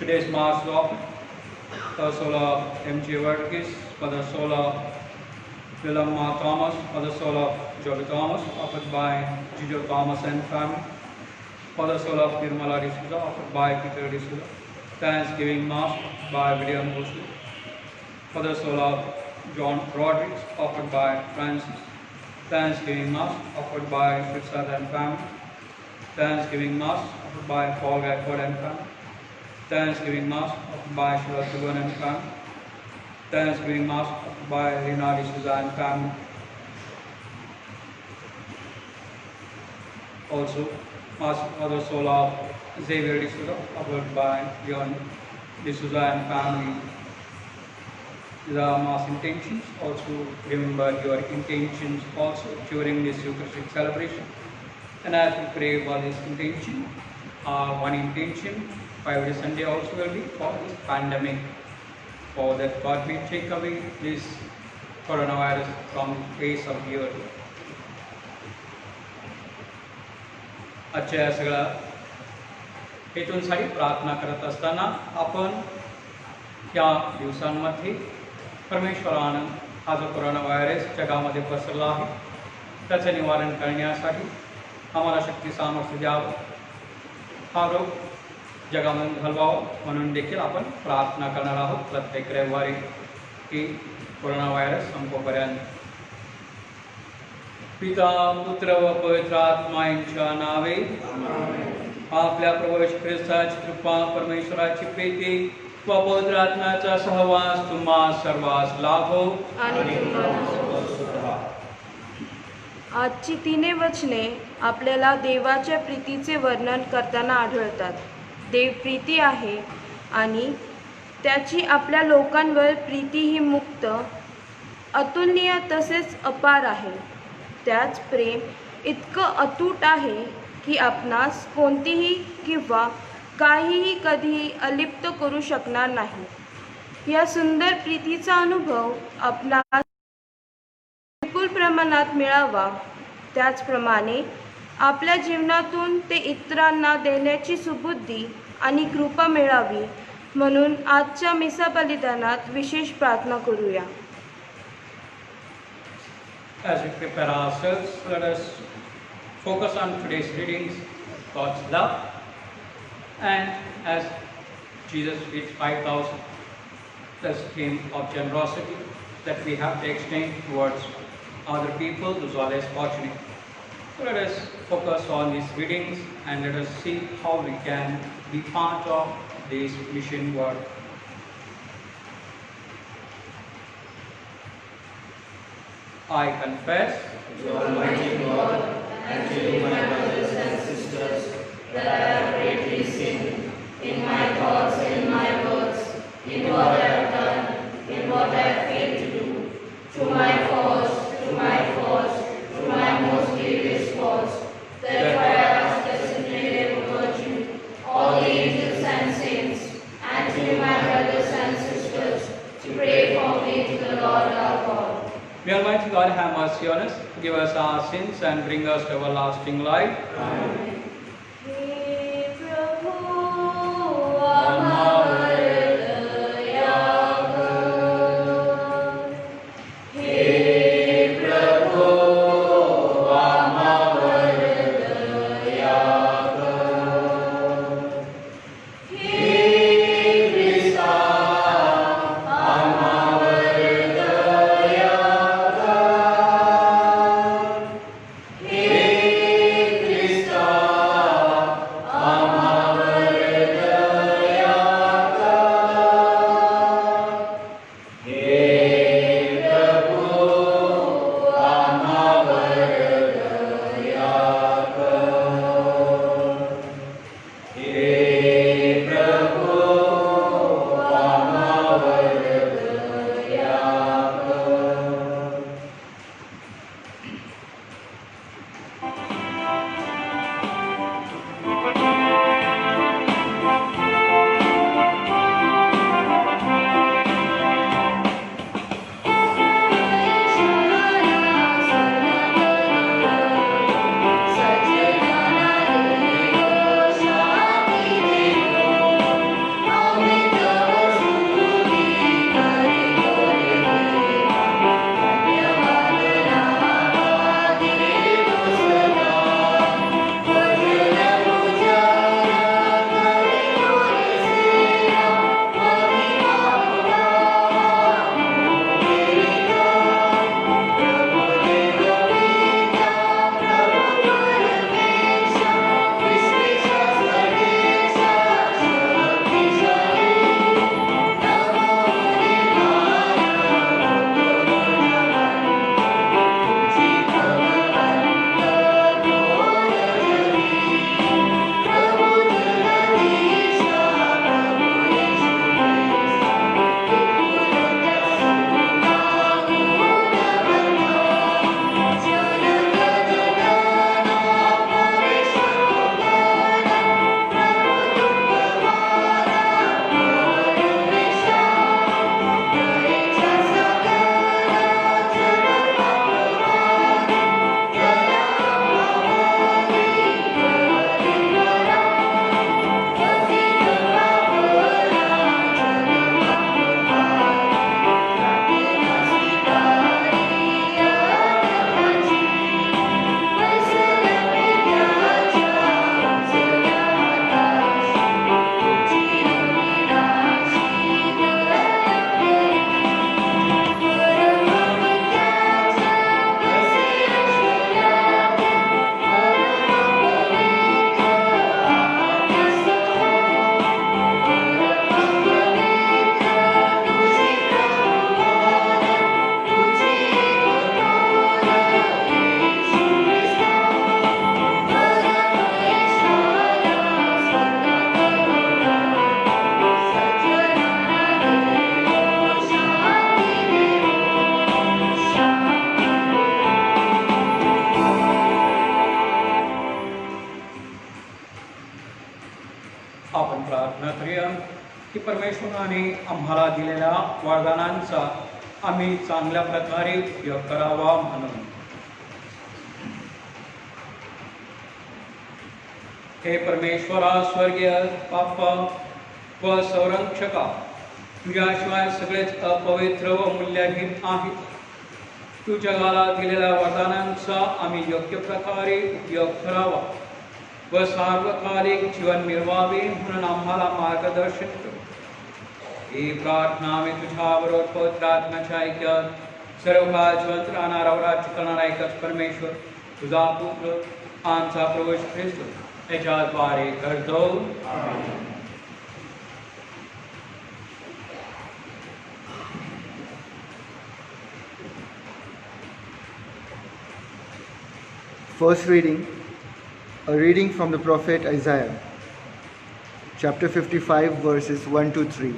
Today's Mass is offered for the soul of M.J. Verghese, for the soul of Wilhelma Thomas, for the soul of Joby Thomas, offered by Gijo Thomas and family, for the soul of Nirmala D'Souza, offered by Peter D'Souza. Thanksgiving Mass by William Mosley, for the soul of John Rodriguez, offered by Francis. Thanksgiving Mass offered by Shirsad and family. Thanksgiving Mass offered by Paul Gafford and family. Thanksgiving Mass offered by Shiva Suban and family. Thanksgiving Mass offered by Rina D'Souza and family. Also, Mass for the soul of Xavier D'Souza, offered by Leon D'Souza and family. The Mass intentions. Also remember your intentions also during this Eucharistic celebration. And as we pray for this intention, one intention every Sunday also will be for this pandemic, for that God may take away this coronavirus from the face of the earth. आजच्या सगळ्या हेतूंसाठी प्रार्थना करत असताना आपण या दिवसांमध्ये परमेश्वरानं हा जो कोरोना व्हायरस जगामध्ये पसरला आहे त्याचे निवारण करण्यासाठी आम्हाला शक्ती सामर्थ्य द्यावं, हा रोग जगामधून घालवावं म्हणून देखील आपण प्रार्थना करणार आहोत प्रत्येक रविवारी की कोरोना व्हायरस संपोपर्यंत. पिता पुत्र व पवित्र आत्मा यांच्या नावे आपल्या प्रभू येशू ख्रिस्ताची कृपा, परमेश्वराची प्रीती व पवित्र आत्म्याचा सहवास तुम्हा सर्वांस लाभो. आजची तिन्ही वचने आपल्याला देवाच्या प्रीतीचे वर्णन करताना आढळतात. देव प्रीती आहे आणि त्याची आपल्या लोकांवर प्रीती ही मुक्त, अतुलनीय तसेच अपार आहे. त्याच प्रेम इतकं अतूट आहे की आपणास कोणतीही किंवा काहीही कधीही अलिप्त करू शकणार नाही. या सुंदर प्रीतीचा अनुभव आपणास विपुल प्रमाणात मिळावा, त्याचप्रमाणे आपल्या जीवनातून ते इतरांना देण्याची सुबुद्धी आणि कृपा मिळावी म्हणून आजच्या मिसा बलिदानात विशेष प्रार्थना करूया. As we prepare ourselves, let us focus on today's readings, God's love, and as Jesus feeds 5,000, this theme of generosity that we have to extend towards other people, those are less fortunate. So let us focus on these readings and let us see how we can be part of this mission work. I confess to Almighty God and to you, my brothers and sisters, that I have greatly sinned in my thoughts and in my words, in what I have done, in what I have failed to do, through my faults, through my most grievous faults. Therefore I ask the Immaculate Virgin, all the angels and saints, and to you, my brothers and sisters, to pray for me to the Lord our God. May Almighty God have mercy on us, forgive us our sins, and bring us to everlasting life. Amen. Krishna आपण प्रार्थना करूया की परमेश्वराने आम्हाला दिलेल्या वरदानांचा आम्ही चांगल्या प्रकारे उपयोग करावा म्हणून. हे परमेश्वरा, स्वर्गीय बाप्पा व संरक्षका, तुझ्याशिवाय सगळेच अपवित्र व मूल्यहीन आहेत. तू जगाला दिलेल्या वरदानांचा आम्ही योग्य प्रकारे उपयोग करावा व सार्वकालिक जीवन मिळवावे म्हणून आम्हाला मार्गदर्शन कर. ही प्रार्थना आम्ही तुझ्याबरोबर पवित्र आत्म्याच्या ऐक्यात सर्व काळ जिवंत राहणारा व राज्य करणारा एकच परमेश्वर, तुझा पुत्र आमचा प्रभू येशू ख्रिस्त याच्याद्वारे करतो. आमेन. First reading, a reading from the prophet Isaiah, chapter 55, verses 1 to 3.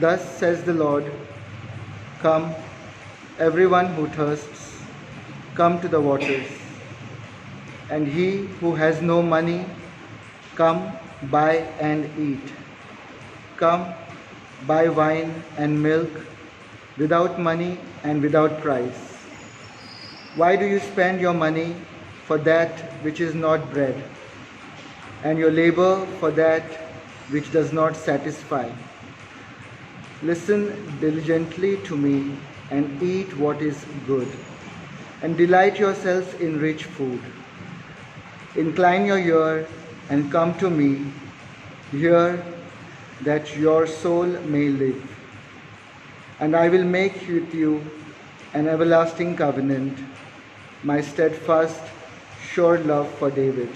Thus says the Lord, come, everyone who thirsts, come to the waters. And he who has no money, come, buy and eat. Come, buy wine and milk, without money and without price. Why do you spend your money for that which is not bread, and your labor for that which does not satisfy? Listen diligently to me and eat what is good, and delight yourselves in rich food. Incline your ear and come to me, hear that your soul may live. And I will make with you an everlasting covenant, my steadfast, sure love for David.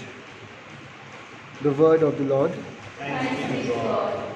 The word of the Lord. Thanks be to God.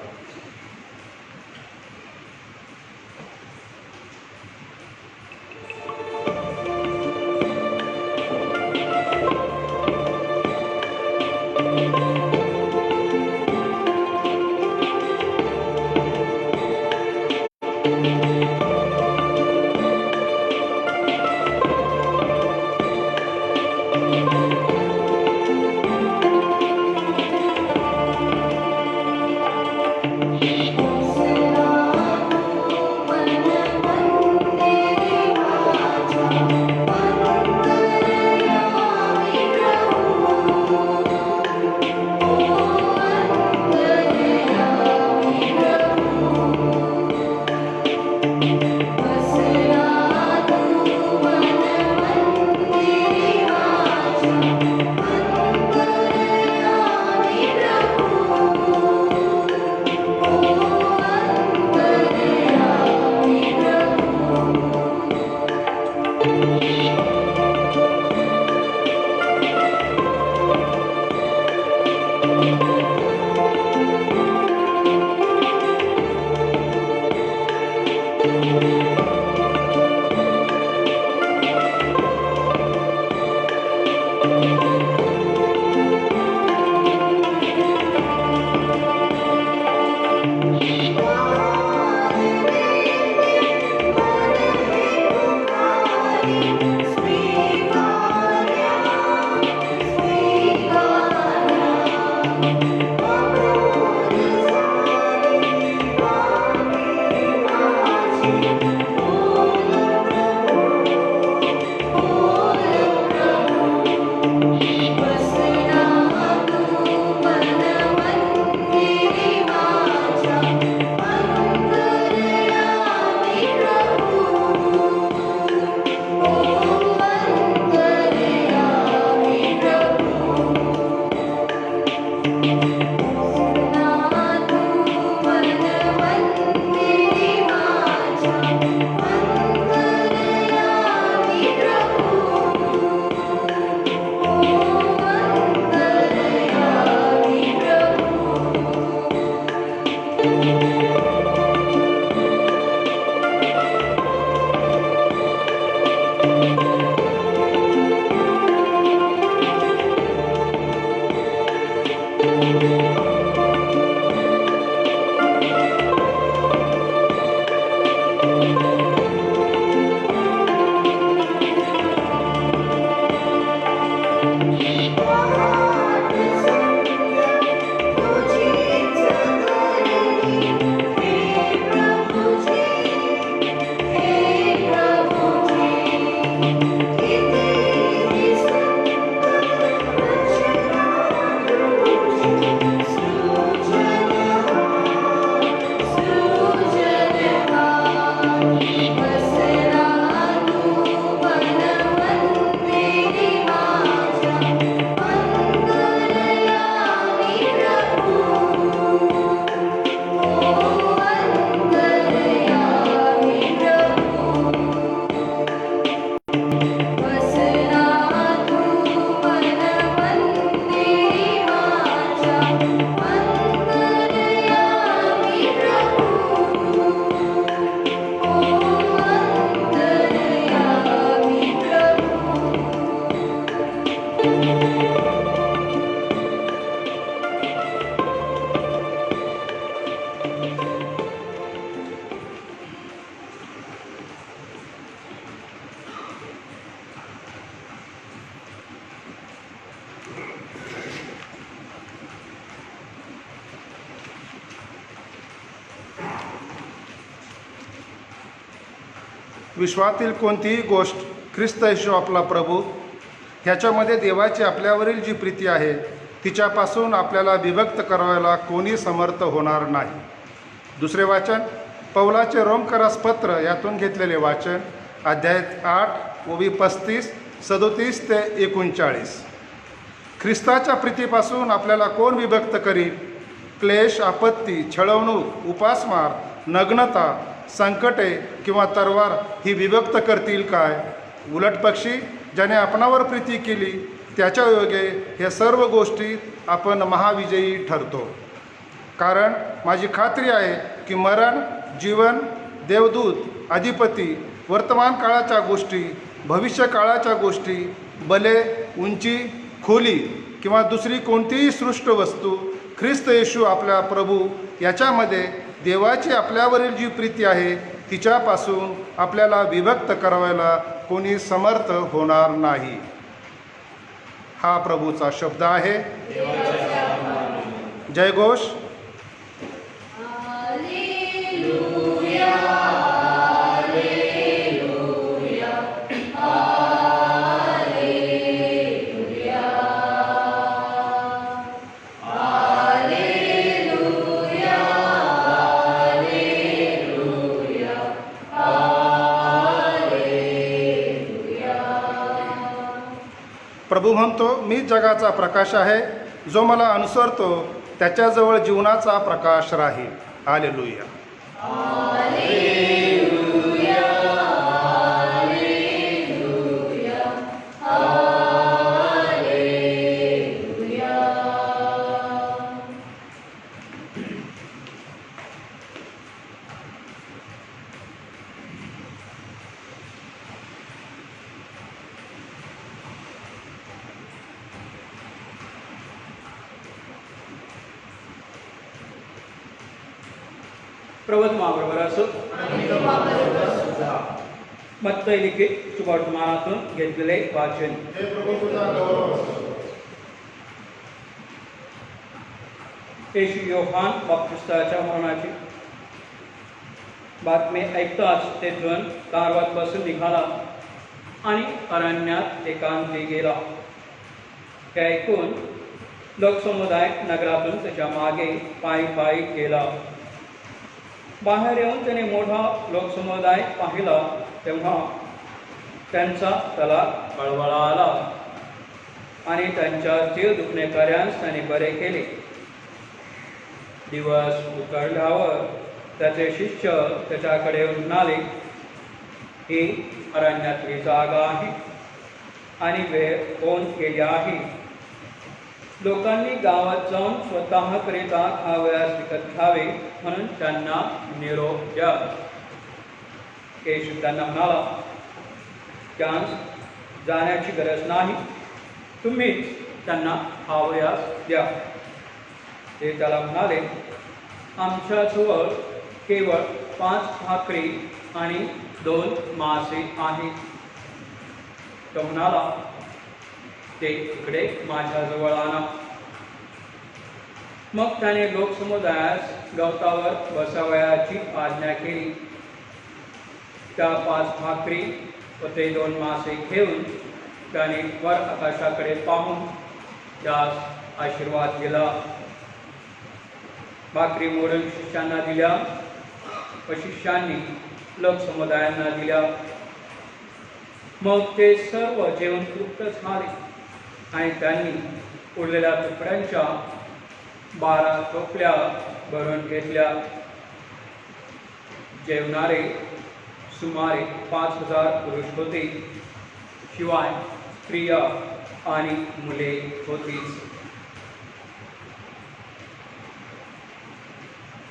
विश्वातील कोणतीही गोष्ट ख्रिस्त येशू आपला प्रभू ह्याच्यामध्ये देवाची आपल्यावरील जी प्रीती आहे तिच्यापासून आपल्याला विभक्त करायला कोणी समर्थ होणार नाही. दुसरे वाचन पौलाचे रोमकरास पत्र यातून घेतलेले वाचन अध्याय 8 ओवी 35 37 ते 39. ख्रिस्ताच्या प्रीतीपासून आपल्याला कोण विभक्त करील? क्लेश, आपत्ती, छळवणूक, उपासमार, नग्नता, संकटे किंवा तरवार ही विभक्त करतील काय? उलटपक्षी ज्याने आपणावर प्रीती केली त्याच्या योगे या सर्व गोष्टीत आपण महाविजयी ठरतो. कारण माझी खात्री आहे की मरण, जीवन, देवदूत, अधिपती, वर्तमान काळाच्या गोष्टी, भविष्य काळाच्या गोष्टी, बले, उंची, खोली किंवा दुसरी कोणतीही सृष्ट वस्तू ख्रिस्त येशू आपल्या प्रभू याच्यामध्ये देवाची आपल्यावरील जी प्रीती आहे तिच्यापासून आपल्याला विभक्त करायला कोणी समर्थ होणार नाही. हा प्रभूचा शब्द आहे. जयघोष. प्रभू म्हणतो, मी जगाचा प्रकाश आहे. जो मला अनुसरतो त्याच्याजवळ जीवनाचा प्रकाश राहील. हालेलुया. प्रभू तुम्हाबरोबर असो. मत्तई लिखित सुवर्तमानातून घेतलेले वाचन. येशू योहान बाप्तिस्ताच्या मरणाची बातमी ऐकताच तेथून कारवारपासून निघाला आणि अरण्यात एकांती गेला. हे ऐकून लोकसमुदाय नगरातून त्याच्या मागे पायी पायी गेला. बाहेर येऊन त्याने मोठा लोकसमुदाय पाहिला तेव्हा त्यांचा त्याला कळवळा आला आणि त्यांच्या जीव दुखणेकऱ्यांस त्याने बरे केले. दिवस उतरल्यावर त्याचे शिष्य त्याच्याकडे येऊन म्हणाले, ही अरण्यातली जागा आहे आणि वेळ होऊन गेली आहे. लोकांनी गावात जाऊन स्वतःकरिता खावयास विकत घ्यावे म्हणून त्यांना निरोप द्या. येशू त्यांना म्हणाला, त्यांस जाण्याची गरज नाही, तुम्हीच त्यांना खावयास द्या. ते त्याला म्हणाले, आमच्याजवळ केवळ 5 भाकरी आणि 2 मासे आहेत. तो म्हणाला, ते इकडे माझ्याजवळ आणा. मग त्याने लोकसमुदायास गवतावर बसावयाची आज्ञा केली. त्या 5 भाकरी व ते 2 मासे घेऊन त्याने वर आकाशाकडे पाहून त्यास आशीर्वाद दिला. भाकरी मोडून शिष्यांना दिल्या व शिष्यांनी लोकसमुदायांना दिल्या. मग ते सर्व जेवण तृप्त झाले आणि त्यांनी उरलेल्या तुकड्यांच्या 12 टोपल्या भरून घेतल्या. जेवणारे सुमारे 5000 पुरुष होते, शिवाय स्त्रिया आणि मुले होतीच.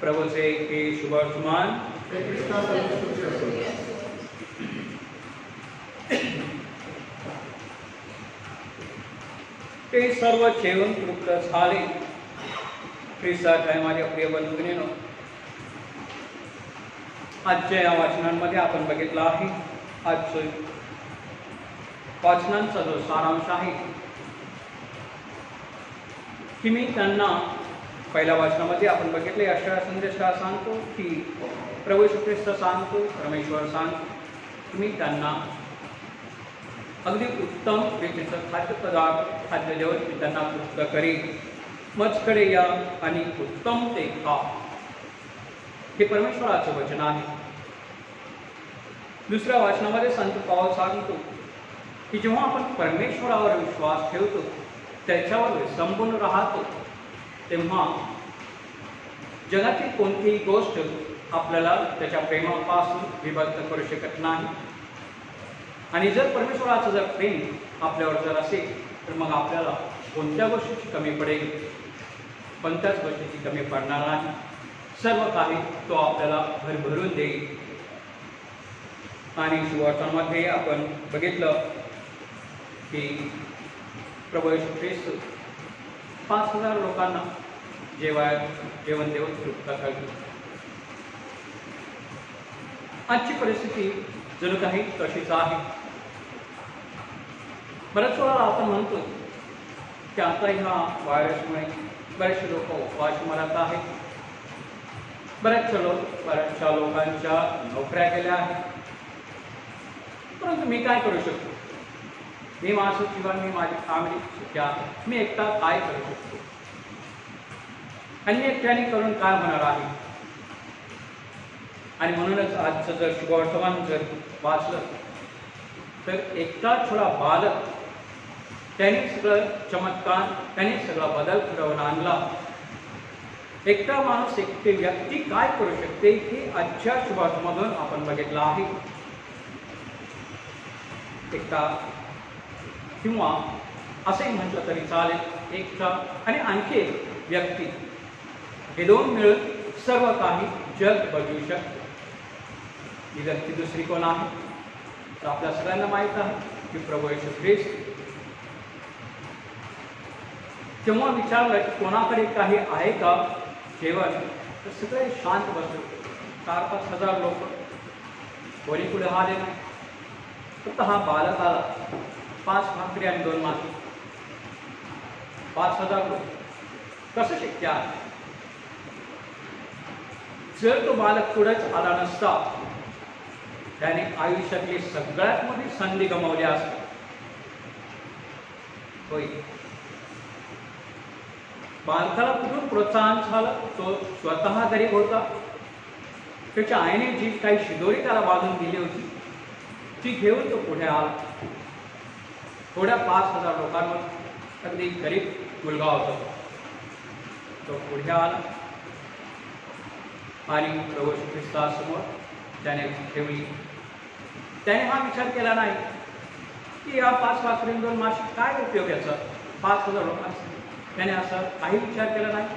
प्रभूचे हे शुभवर्तमान. ते सर्व जेवण तृप्त झाले. ख्रिस्तात माझ्या प्रिय बंधूंनो, आजच्या या वाचनांमध्ये आपण बघितलं आहे, आजचं वाचनांचा जो सारांश आहे की मी त्यांना पहिल्या वाचनामध्ये आपण बघितले अशा संदेश सांगतो की प्रभू येशू ख्रिस्त सांगतो, परमेश्वर सांगतो तुम्ही त्यांना अगदी उत्तम रीतीचं खाद्यपदार्थ खाद्य देऊन मी त्यांना तृप्त करीन. मजकडे या आणि उत्तम ते खा. हे परमेश्वराचं वचन आहे. दुसऱ्या वाचनामध्ये संत पाऊल सांगतो की जेव्हा आपण परमेश्वरावर विश्वास ठेवतो, त्याच्यावर विसंबून राहतो, तेव्हा जगातील कोणतीही गोष्ट आपल्याला त्याच्या प्रेमापासून विभक्त करू शकत नाही. आणि जर परमेश्वराचं जर प्रेम आपल्यावर जर असेल तर मग आपल्याला कोणत्या गोष्टीची कमी पडेल? कोणत्याच गोष्टीची कमी पडणार नाही. सर्व काही तो आपल्याला भरभरून देईल. आणि सुवार्तांमध्ये आपण बघितलं की प्रभू येशू ख्रिस्त 5,000 लोकांना जेवण देऊन तृप्त करतो. आजची परिस्थिती जणू काही तशीच आहे. बऱ्याच वेळा आपण म्हणतो की आता ह्या व्हायरसमुळे बरेचसे लोक उपवास मरत आहेत. बऱ्याचशा लोकांच्या नोकऱ्या गेल्या आहेत. परंतु मी काय करू शकतो? मी माझं जीवन, मी माझी फॅमिली सुखी आहे. मी एकटा काय करू शकतो? आणि मी एकट्याने करून काय होणार आहे? आणि म्हणूनच आजचं जर शुभवर्तमान जर वाचलं तर एकटा छोटा बालक त्याने सगळं चमत्कार, त्याने सगळा बदल घडवून आणला. एकटा माणूस, एकटी व्यक्ती काय करू शकते हे आजच्या शुभवर्तमानातून आपण बघितलं आहे. एकटा किंवा असे म्हटलं तरी चालेल, एकटा आणि आणखी एक व्यक्ती, हे दोन मिळून सर्व काही जग बदलू शकते. ही व्यक्ती दुसरी कोण आहे? तर आपल्या सगळ्यांना माहीत आहे की प्रभू येशू ख्रिस्त. जेव्हा विचारलं की कोणाकडे काही आहे का जेवण, तर सगळे शांत बसले. 4,000-5,000 लोक, कोणी पुढे आले नाही. फक्त हा बालक आला, 5 भाकरी आणि 2 मासे. 5,000 लोक, कसं शक्य आहे? जर तो बालक पुढेच आला नसता, त्याने आयुष्यातली सगळ्यात मोठी संधी गमावली असती. होय, बालकाला कुठून प्रोत्साहन झालं? तो स्वतः गरीब होता. त्याच्या आईने जी काही शिदोरी त्याला बांधून दिली होती ती घेऊन तो पुढे आला. थोड्या 5,000 लोकांवर अगदी गरीब मुलगा होता. तो पुढे आला आणि प्रभू येशू ख्रिस्तासमोर त्याने ठेवली. त्याने हा विचार केला नाही की या 5 भाकरी 2 मासे काय उपयोग याचा 5,000 लोकांचा. त्याने असं काही विचार केला नाही.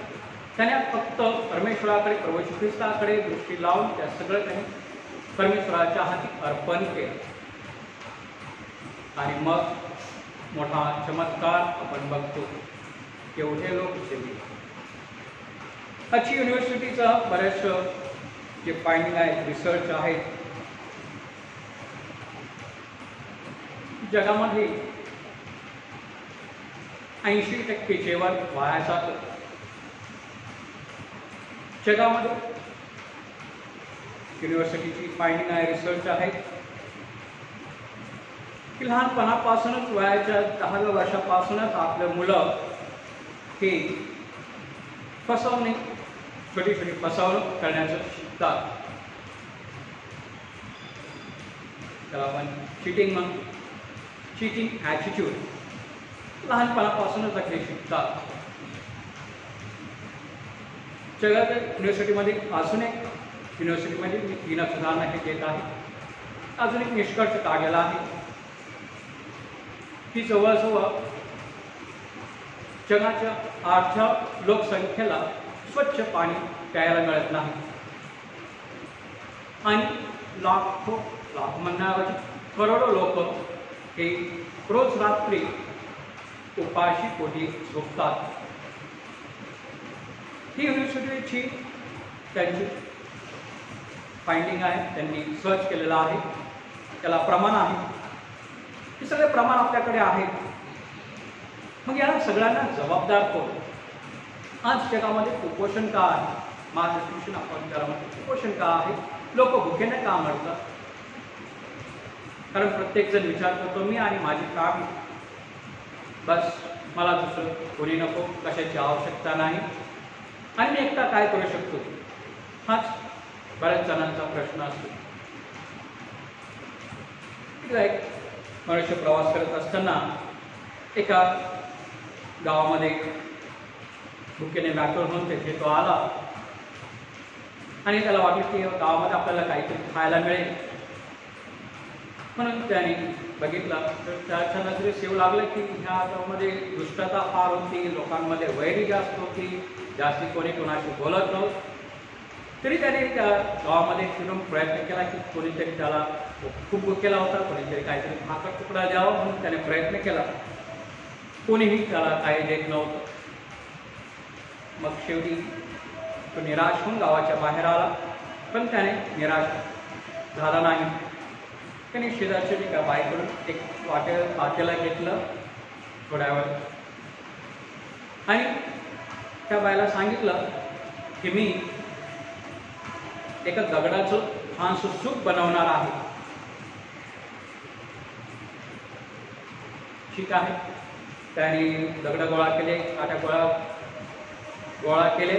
त्याने फक्त परमेश्वराकडे, प्रभू येशू ख्रिस्ताकडे दृष्टी लावून त्या सगळं काही परमेश्वराच्या हाती अर्पण केलं. आणि मग मोठा चमत्कार आपण बघतो. एवढे लोक जेवले. आजची युनिव्हर्सिटीचा बऱ्याचशा जे फाइंडिंग आहेत, रिसर्च आहेत, जगामध्ये 80% जेवण वाया जातं. जगामध्ये युनिव्हर्सिटीची फाइंडिंग आहे, रिसर्च आहे की लहानपणापासूनच, वयाच्या 10व्या वर्षापासूनच आपले मुलं हे फसवणे, छोटी छोटी फसवणूक करण्याचं शिकतात. त्याला आपण चिटिंग म्हणतो. चिटिंग ॲटिट्यूड लहानपणापासूनच अगदी शिकतात. जगातील युनिव्हर्सिटीमध्ये अजून एक युनिव्हर्सिटीमध्ये मी 3 सुधारणा हे देत आहे. अजून एक निष्कर्ष काढलेला आहे की जवळजवळ जगाच्या अर्ध्या लोकसंख्येला स्वच्छ पाणी प्यायला मिळत नाही. आणि लाखो म्हणण्याऐवजी करोडो लोक हे रोज रात्री उपाशी पोटी झोपतात. ही युनिव्हर्सिटीची त्यांची फाइंडिंग आहे, त्यांनी सर्च केलेलं आहे. त्याला प्रमाण आहे. हे सगळे प्रमाण आपल्याकडे आहेत. मग या सगळ्यांना जबाबदार कोण? आज जगामध्ये कुपोषण का आहे? मालन्यूट्रिशन आपण त्याला म्हणतो. कुपोषण का आहे? लोक भुकेने का मरतात? कारण प्रत्येकजण विचार करतो मी आणि माझी फॅमिली, बस मला दुसरं कोणी नको, कशाची आवश्यकता नाही आणि मी एकटा काय करू शकतो, हाच बऱ्याच जणांचा प्रश्न असतो. एक मनुष्य प्रवास करत असताना एका गावामध्ये भुकेने व्याकुळ होऊन तिथे तो आला आणि त्याला वाटलं की गावामध्ये आपल्याला काहीतरी खायला मिळेल, म्हणून त्याने बघितलं तर त्याच्या नजरेस येऊ लागलं की ह्या गावामध्ये दुष्टता फार होती, लोकांमध्ये वैरी जास्त होती, जास्ती कोणी कोणाशी बोलत नव्हतं. तरी त्याने त्या गावामध्ये फिरून प्रयत्न केला की कोणीतरी त्याला खूप भुकेला होता, कोणीतरी काहीतरी भाकर तुकडा द्यावा म्हणून त्याने प्रयत्न केला. कोणीही त्याला काही देत नव्हतं. मग शेवटी तो निराश होऊन गावाच्या बाहेर आला, पण त्याने निराश झाला नाही. त्याने शेजारच्या एका बाईकडून एक पातेला घेतलं थोड्या वेळ आणि त्या बाईला सांगितलं की मी एका दगडाचं छानसं सूप बनवणार आहे. ठीक आहे. त्याने दगड गोळा केले, काट्या गोळा केले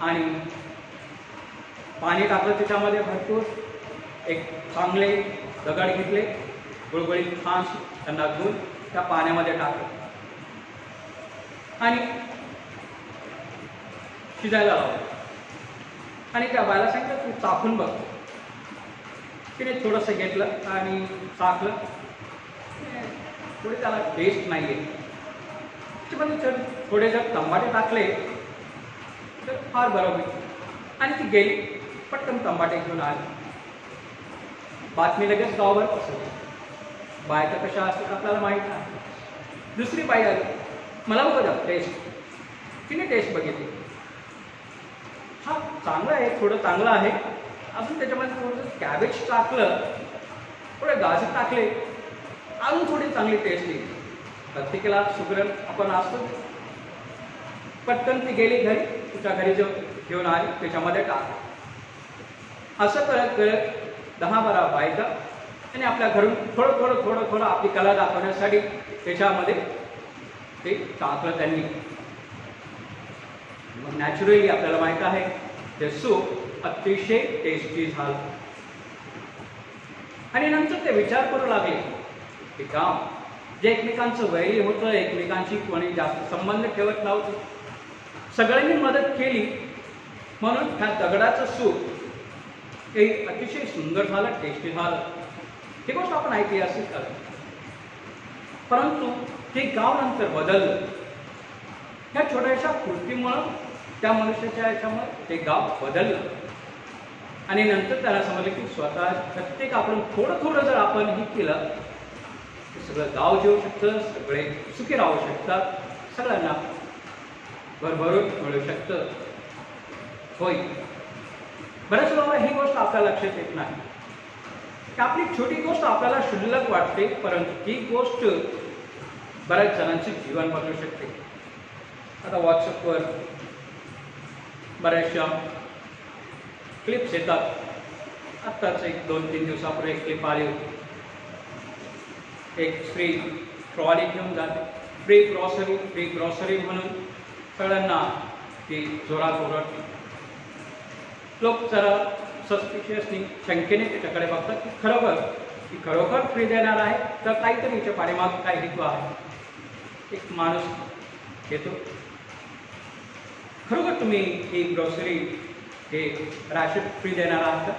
आणि पाणी टाकलं त्याच्यामध्ये भरपूर. एक चांगले दगड घेतले, गुळगुळीत छान त्यांना धुवून त्या पाण्यामध्ये टाकलं आणि शिजायला लावलं. आणि त्या बायला सांगितलं तू चाखून बघ. तिने थोडंसं घेतलं आणि चाखलं, थोडे त्याला टेस्ट नाही आहे. त्याच्यामध्ये जर थोडे जर टमाटे टाकले तर फार बरं होईल. आणि ती गेली, पटकन टमाटे घेऊन आली. बातमी लगेच गावभर पसरली. बायका कशा असतात आपल्याला माहीत नाही. दुसरी बाई आली, मला बघा टेस्ट. तिने टेस्ट बघितली, हा चांगलं आहे, थोडं चांगलं आहे. अजून त्याच्यामध्ये थोडंसं कॅबेज टाकलं, थोडे गाजर टाकले, अजून थोडी चांगली टेस्ट येईल. प्रत्येकाला सुगरण आपण असतो. पटकन ती गेली घरी, तिच्या घरी जो घेऊन आली त्याच्यामध्ये टाक. असं करत करत 10-12 बायका आणि आपल्या घरून थोडं थोडं आपली कला दाखवण्यासाठी त्याच्यामध्ये ते टाकलं त्यांनी. मग नॅचरली आपल्याला माहीत आहे ते सूप अतिशय टेस्टी झालं. आणि नंतर ते विचार करू लागले की गाव जे एकमेकांचं वैरी होतं, एकमेकांशी कोणी जास्त संबंध ठेवत नव्हतं, सगळ्यांनी मदत केली म्हणून ह्या दगडाचं सूप हे अतिशय सुंदर झालं, टेस्टी झालं. ही गोष्ट आपण ऐतिहासिक करतो. परंतु ते गाव नंतर बदललं. ह्या छोट्याशा कृतीमुळं त्या मनुष्याच्या ह्याच्यामुळे ते गाव बदललं. आणि नंतर त्याला समजलं की स्वतः प्रत्येक आपण थोडं जर आपण हे केलं तर सगळं गाव जेवू शकतं, सगळे सुखी राहू शकतात, सगळ्यांना भरभरून मिळू शकतं. होय, बऱ्याच वेळा ही गोष्ट आपल्या लक्षात येत नाही की आपली छोटी गोष्ट आपल्याला क्षुल्लक वाटते, परंतु ती गोष्ट बऱ्याच जणांचे जीवन बदलू शकते. आता व्हॉट्सअपवर बऱ्याचशा क्लिप्स येतात. आत्ताच 1-2-3 दिवसापूर्वी एक क्लिप आली होती. एक स्त्री ट्रॉली घेऊन जाते, फ्री ग्रॉसरी म्हणून सगळ्यांना ती जोरात ओरडते. लोक जरा सस्पिशियसनी शंकेने त्याच्याकडे बघतात की खरोखर फ्री देणार आहे तर काहीतरी हिच्या पाठीमाग काही हेतू आहे. एक माणूस येतो, खरोखर तुम्ही ही ग्रॉसरी हे राशन फ्री देणार आहात का?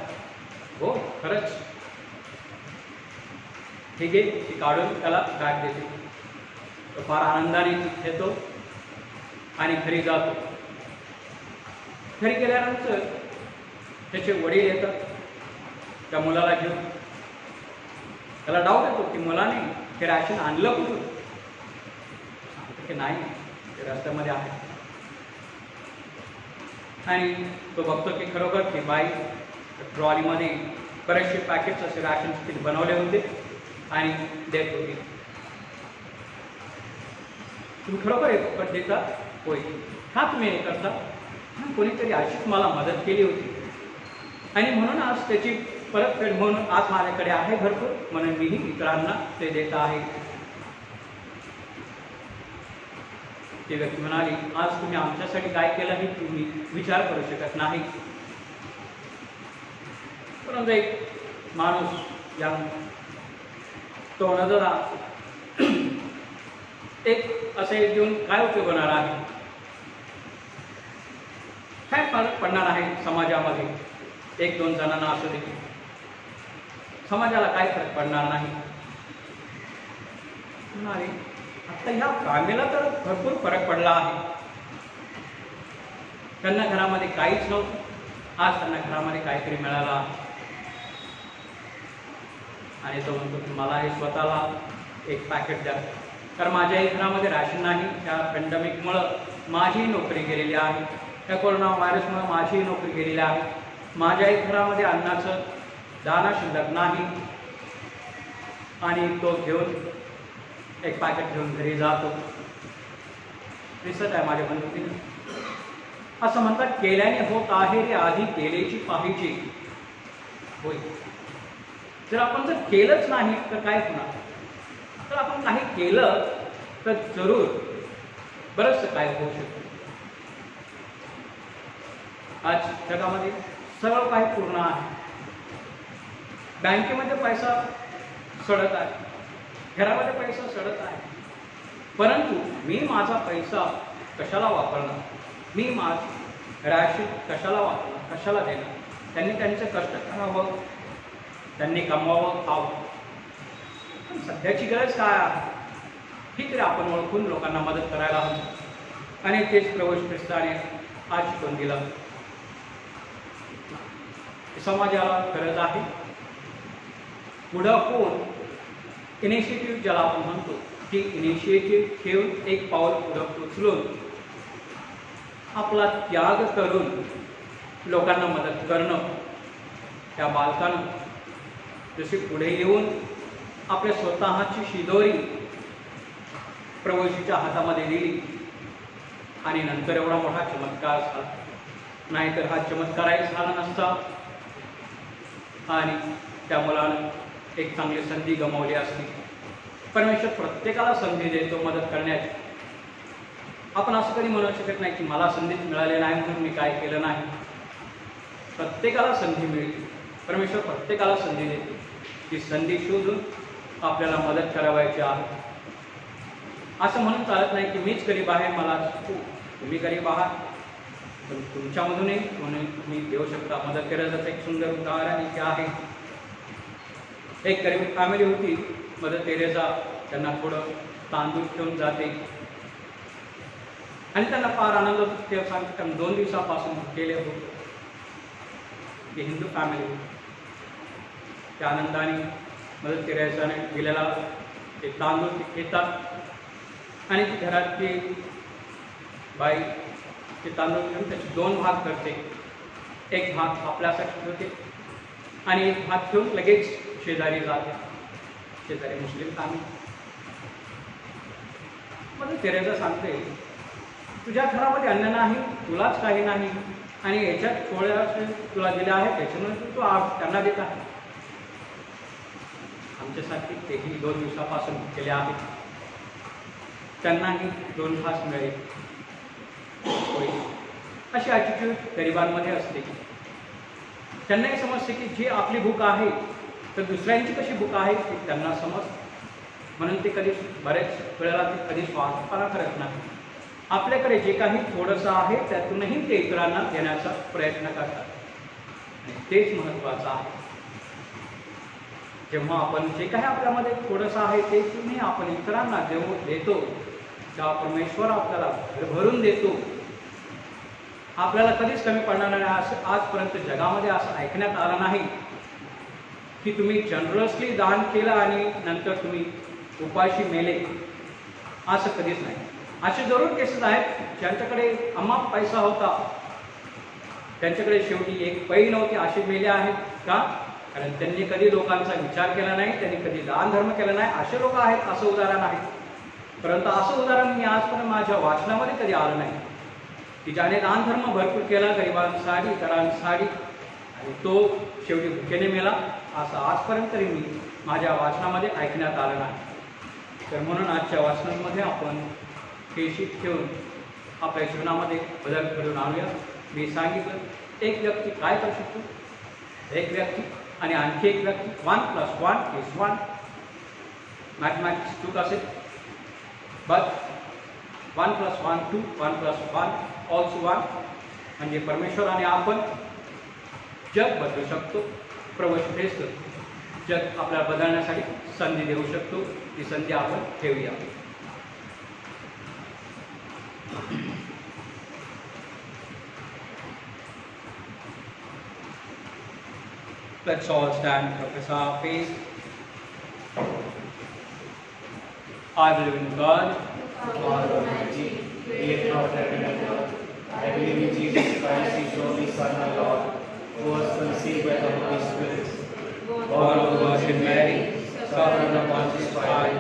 हो, खरंच. ठीक आहे, ती काढून त्याला बॅग देते. तो फार आनंदाने घेतो आणि घरी जातो. घरी गेल्यानंतर त्याचे वडील येतात त्या मुलाला घेऊन. त्याला डाऊट येतो की मुलाने हे राशन आणलं कुठून? सांगतो की नाही, ते रस्त्यामध्ये आहे. आणि तो बघतो की खरोखर ती बाई ट्रॉलीमध्ये बरेचसे पॅकेट्स असे राशन तिथे बनवले होते आणि देत होती. तुम्ही खरोखर हे फुकट देता? होय. का तुम्ही हे करता? कोणीतरी अशीच मला मदत केली होती आणि म्हणून आज त्याची परतफेड म्हणून आज माझ्याकडे आहे भरपूर, म्हणून मीही इतरांना ते देत आहे. ती व्यक्ती म्हणाली, आज तुम्ही आमच्यासाठी काय केलं हे तुम्ही विचार करू शकत नाही. परंतु एक माणूस या तो नजरा एक असे देऊन काय उपयोग होणार आहे? काय फरक पडणार आहे समाजामध्ये? एक दोन जणांना असू दे, समाजाला काय फरक पडणार नाही. नाही, आता ह्या फॅमिलीला तर भरपूर फरक पडला आहे. त्यांना घरामध्ये काहीच नव्हतं, आज त्यांना घरामध्ये काहीतरी मिळालं आहे. आणि तो म्हणतो की मला हे स्वतःला एक पॅकेट द्या, कारण माझ्याही घरामध्ये राशन नाही. त्या पॅन्डेमिकमुळं माझीही नोकरी गेलेली आहे, त्या कोरोना व्हायरसमुळे माझीही नोकरी गेलेली आहे. माझ्याही घरामध्ये अन्नाचं दाणा शिल्लक नाही. आणि तो घेऊन एक पॅकेट घेऊन घरी जातो. दिसत आहे माझ्या बंधुकीने. असं म्हणतात, केल्याने होत आहे रे आधी केलेची पाहिजे. होय, जर केलंच नाही तर काय होणार? तर आपण काही केलं तर जरूर बरंचसं काय होऊ शकतं. आज जगामध्ये सगळं काही पूर्ण आहे. बँकेमध्ये पैसा सडत आहे, घरामध्ये पैसा सडत आहे, परंतु मी माझा पैसा कशाला वापरणार? मी माझं राशन कशाला वापरणार? कशाला देणार? त्यांनी त्यांचं कष्ट करावं, त्यांनी कमवावं, खावं. पण सध्याची गरज काय आहे ही तरी आपण ओळखून लोकांना मदत करायला हवी. आणि तेच प्रभू ख्रिस्ताने आज शिकवून दिलं. समाजाला गरज आहे पुढं होऊन इनिशिएटिव्ह ज्याला आपण म्हणतो, की इनिशिएटिव्ह घेऊन एक पाऊल पुढं उचलून आपला त्याग करून लोकांना मदत करणं. त्या बालकानं जशी पुढे येऊन आपल्या स्वतःची शिदोरी प्रभूजीच्या हातामध्ये दिली आणि नंतर एवढा मोठा चमत्कार झाला. नाहीतर हा चमत्कारही झाला नसता आणि त्या मुलानं एक चांगली संधी गमावली असती. परमेश्वर प्रत्येकाला संधी देतो मदत करण्याची. आपण असं कधी म्हणू शकत नाही की मला संधीच मिळाली नाही म्हणून मी काय केलं नाही. प्रत्येकाला संधी मिळते. परमेश्वर प्रत्येकाला संधी देते. ती संधी शोधून आपल्याला मदत करावायची आहे. असं म्हणून चालत नाही की मीच गरीब आहे, मला तुम्ही गरीब आहात, पण तुमच्यामधूनही तुम्ही देऊ शकता मदत करायचं. एक सुंदर उदाहरण इथे आहे. एक गरीब फॅमिली होती, मदर तेरेसा त्यांना थोडं तांदूळ ठेवून जाते आणि त्यांना फार आनंद होतो. ते सांगते कारण 2 दिवसापासून केले होते. ती हिंदू फॅमिली होती. त्या आनंदाने मदर तेरेसाने दिलेला ते तांदूळ ते घेतात आणि ती घरातली बाई ते तांदूळ घेऊन त्याचे 2 भाग करते. एक भाग आपल्यासाठी ठेवते आणि एक भाग ठेवून लगेच शेजारी जाते. शेजारी मुस्लिम फॅमिली. मग तेरेसा सांगते, तुझ्या घरामध्ये अन्न नाही, तुलाच काही नाही आणि याच्यात थोड्याशे तुला दिले आहे, त्याच्यामुळे तू त्यांना देत आहे. आमच्यासाठी तेही 2 दिवसापासून केले आहेत. त्यांनाही 2 घास मिळेल. अशी ॲटिट्यूड गरिबांमध्ये असते. त्यांनाही समजते की जी आपली भूक आहे तर दुसऱ्यांची कशी भूक आहे ते त्यांना समजते. म्हणून ते कधी बरेच वेळेला ते कधी स्वार्थपणा करत नाही. आपल्याकडे जे काही थोडंसं आहे त्यातूनही ते इतरांना देण्याचा प्रयत्न करतात. आणि तेच महत्त्वाचं आहे. जेव्हा आपण जे काही आपल्यामध्ये थोडंसं आहे ते तुम्ही आपण इतरांना देतो, तेव्हा परमेश्वर आपल्याला भरून देतो. आपल्याला कधीच कमी पडणार नाही. असं आजपर्यंत जगामध्ये असं ऐकण्यात आलं नाही की तुम्ही जनरसली दान केलं आणि नंतर तुम्ही उपाशी मेले. असं कधीच नाही. असे जरूर केसेस आहेत ज्यांच्याकडे अमाप पैसा होता, त्यांच्याकडे शेवटी एक पै नव्हती, असे मेले आहेत. का? कारण त्यांनी कधी लोकांचा विचार केला नाही, त्यांनी कधी दान धर्म केला नाही. असे लोक आहेत, असं उदाहरण आहे. परंतु असं उदाहरण मी आजपर्यंत माझ्या वाचनामध्ये कधी आलं नाही की ज्याने दान धर्म भरपूर केला गरिबांसाठी, इतरांसाठी आणि तो शेवटी भुकेने मेला असं आजपर्यंत तरी मी माझ्या वाचनामध्ये ऐकण्यात आलं नाही. तर म्हणून आजच्या वाचनामध्ये आपण हे शीट ठेवून आपल्या जीवनामध्ये बदल घडवून आणूया. मी सांगितलं एक व्यक्ती काय करू शकतो, एक व्यक्ती आणि आणखी एक व्यक्ती 1 + 1 = 1. मॅथमॅटिक्स चूक असेल, बट 1 + 1 2, 1 + 1 also 1. म्हणजे परमेश्वर आणि आपण जग बदलू शकतो. प्रभू ख्रिस्त जग आपल्याला बदलण्यासाठी संधी देऊ शकतो. ती संधी आपण ठेवूया. Let's all stand and profess our faith. I believe in God, God Almighty, creator of heaven and earth. I believe in Jesus Christ, his only Son, our Lord, who was conceived by the Holy Spirit, born of the Virgin Mary, suffered under Pontius Pilate,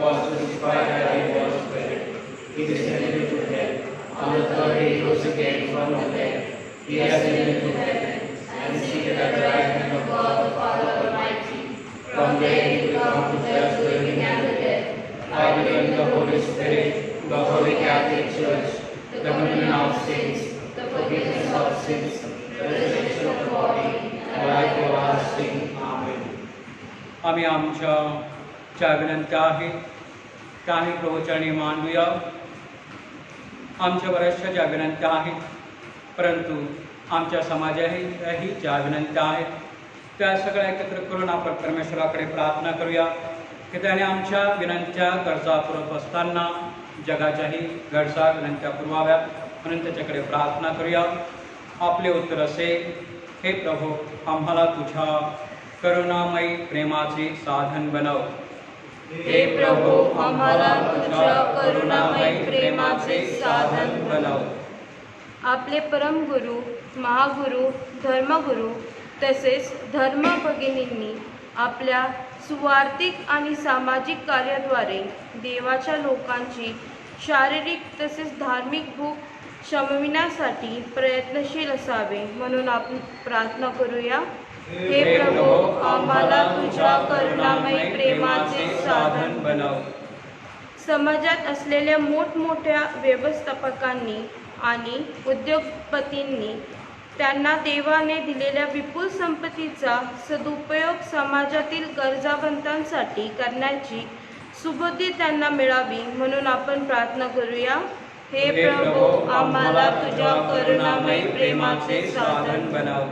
was crucified by the Holy Spirit. he descended into hell. On the third day he rose again from the dead. He ascended into heaven and is seated at the right hand of God the Father Almighty. From there he will come to judge the living and the dead. I believe in the Holy Spirit, the Holy Catholic Church, the communion of saints, the forgiveness of sins, the resurrection of the body, and life everlasting. Amen. आम्ही आमच्या ज्या विनंत्या आहेत त्याही प्रवचने मांडूया. आमच्या बऱ्याचशा ज्या विनंत्या आहेत, परंतु आमच्या समाजाही ज्या विनंत्या आहेत त्या सगळ्या एकत्र करून आपण परमेश्वराकडे प्रार्थना करूया की त्याने आमच्या विनंत्या गरजा पुरवत असताना जगाच्याही गरजा विनंत्या पुरवाव्यात म्हणून त्याच्याकडे प्रार्थना करूया. आपले उत्तर असेल, हे प्रभू आम्हाला तुझ्या करुणामयी प्रेमाचे साधन बनव. हे प्रभू आम्हाला तुझ्या करुणामय प्रेमाचे साधन बनव. आपले परमगुरू, महागुरू, धर्मगुरू तसेच धर्म भगिनींनी आपल्या सुवार्थिक आणि सामाजिक कार्याद्वारे देवाच्या लोकांची शारीरिक तसेच धार्मिक भूक शमविण्यासाठी प्रयत्नशील असावे म्हणून आपण प्रार्थना करूया. हे प्रभू आम्हाला तुझ्या करुणामय प्रेमाचे साधन बनव. समाजात असलेल्या मोठमोठ्या व्यवस्थापकांनी आणि उद्योगपतींनी त्यांना देवाने दिलेल्या विपुल संपत्तीचा सदुपयोग समाजातील गरजावंतांसाठी करण्याची सुबुद्धी त्यांना मिळावी म्हणून आपण प्रार्थना करूया. हे प्रभू आम्हाला तुझ्या करुणामय प्रेमाचे साधन बनव.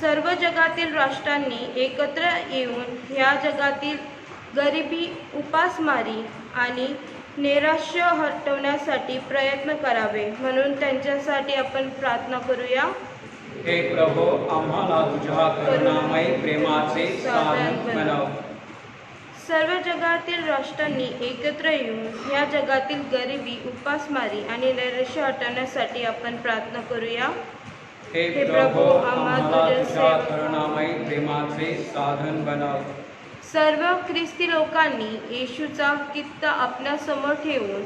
सर्व जगातील राष्ट्रांनी एकत्र येऊन ह्या जगातील गरिबी, उपासमारी आणि नैराश्य हटवण्यासाठी प्रयत्न करावे म्हणून त्यांच्यासाठी आपण प्रार्थना करूया. हे प्रभू आम्हाला तुझ्या करुणामय प्रेमाचे साधन बनव. सर्व जगातील राष्ट्रांनी एकत्र येऊन ह्या जगातील गरिबी, उपासमारी आणि नैराश्य हटवण्यासाठी आपण प्रार्थना करूया. हे प्रभू आम्हाला तुझ्या करुणामय प्रेमाचे साधन बनव. सर्व ख्रिस्ती लोकांनी येशूचा कित्त आपल्यासमोर ठेवून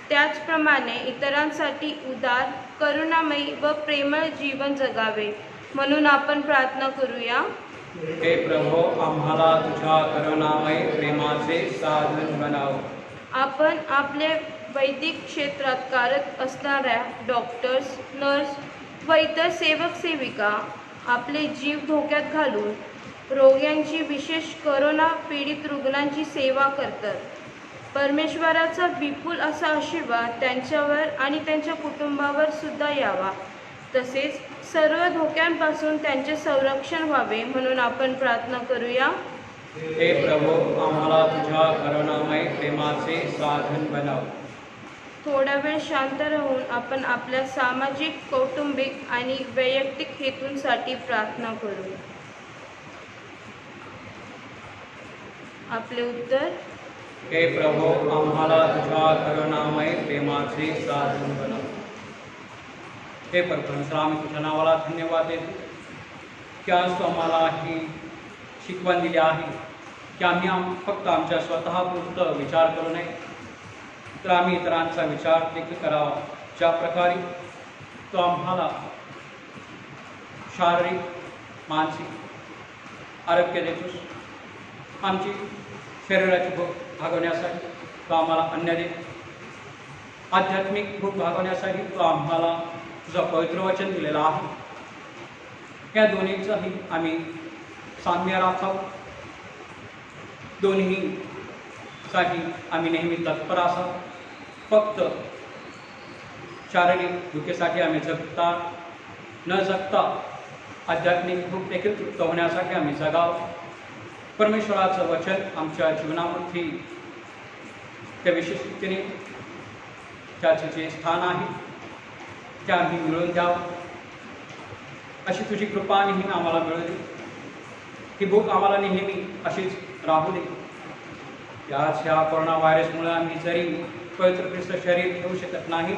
त्याचप्रमाणे इतरांसाठी उदार, करुणामयी व प्रेमळ जीवन जगावे म्हणून आपण प्रार्थना करूया. हे प्रभू आम्हाला तुझ्या करुणामय प्रेमाचे साधन बनव. आपण आपले वैदिक क्षेत्रात कार्यरत असणाऱ्या डॉक्टर्स, नर्स व इतर सेवक सेविका आपले जीव धोक्यात घालून रोग्यांची, विशेष करोना पीडित रुग्णांची सेवा करतात. परमेश्वराचा विपुल असा आशीर्वाद त्यांच्यावर आणि त्यांच्या कुटुंबावर सुद्धा यावा. तसेच सर्व धोक्यांपासून त्यांचे संरक्षण व्हावे म्हणून आपण प्रार्थना करूया. हे प्रभू आम्हाला तुझ्या करुणामय प्रेमाचे साधन बनव. थोडा वेळ शांत राहून आपण आपल्या सामाजिक, कौटुंबिक आणि वैयक्तिक हेतूंसाठी प्रार्थना करू. आपले उत्तर. हे प्रभू आम्हाला तुझ्या करुणामय प्रेमाचे साधन बनव. हे परमेश्वर आम्ही तुझ्या नावाला धन्यवाद देतो की आज तू आम्हाला ही शिकवण दिली आहे की आम्ही फक्त आमच्या स्वतःपुरतं विचार करू नये तर आम्ही इतरांचा विचार देखील करावा. ज्या प्रकारे तो आम्हाला शारीरिक मानसिक आरोग्य देतोस. आमची शरीराची भूक भागवण्यासाठी तू आम्हाला अन्न दे. आध्यात्मिक भूक भागवण्यासाठी तू आम्हाला तुझं पवित्र वचन दिलेलं आहे. या दोन्हीचंही आम्ही साम्य राखावं. दोन्हीसाठी आम्ही नेहमी तत्पर असावं. फक्त शारीरिक भूकेसाठी आम्ही जगता न जगता आध्यात्मिक भूक देखील तृप्त होण्यासाठी आम्ही जगावं. परमेश्वराचं वचन आमच्या जीवनामध्ये त्या विशेषतेने त्याचे जे स्थान आहे ते आम्ही मिळवून द्यावं. अशी तुझी कृपा नेहमी आम्हाला मिळू दे. ही भूक आम्हाला नेहमी अशीच राहू दे. ह्या कोरोना व्हायरसमुळे आम्ही जरी पवित्र ख्रिस्त शरीर घेऊ शकत नाही,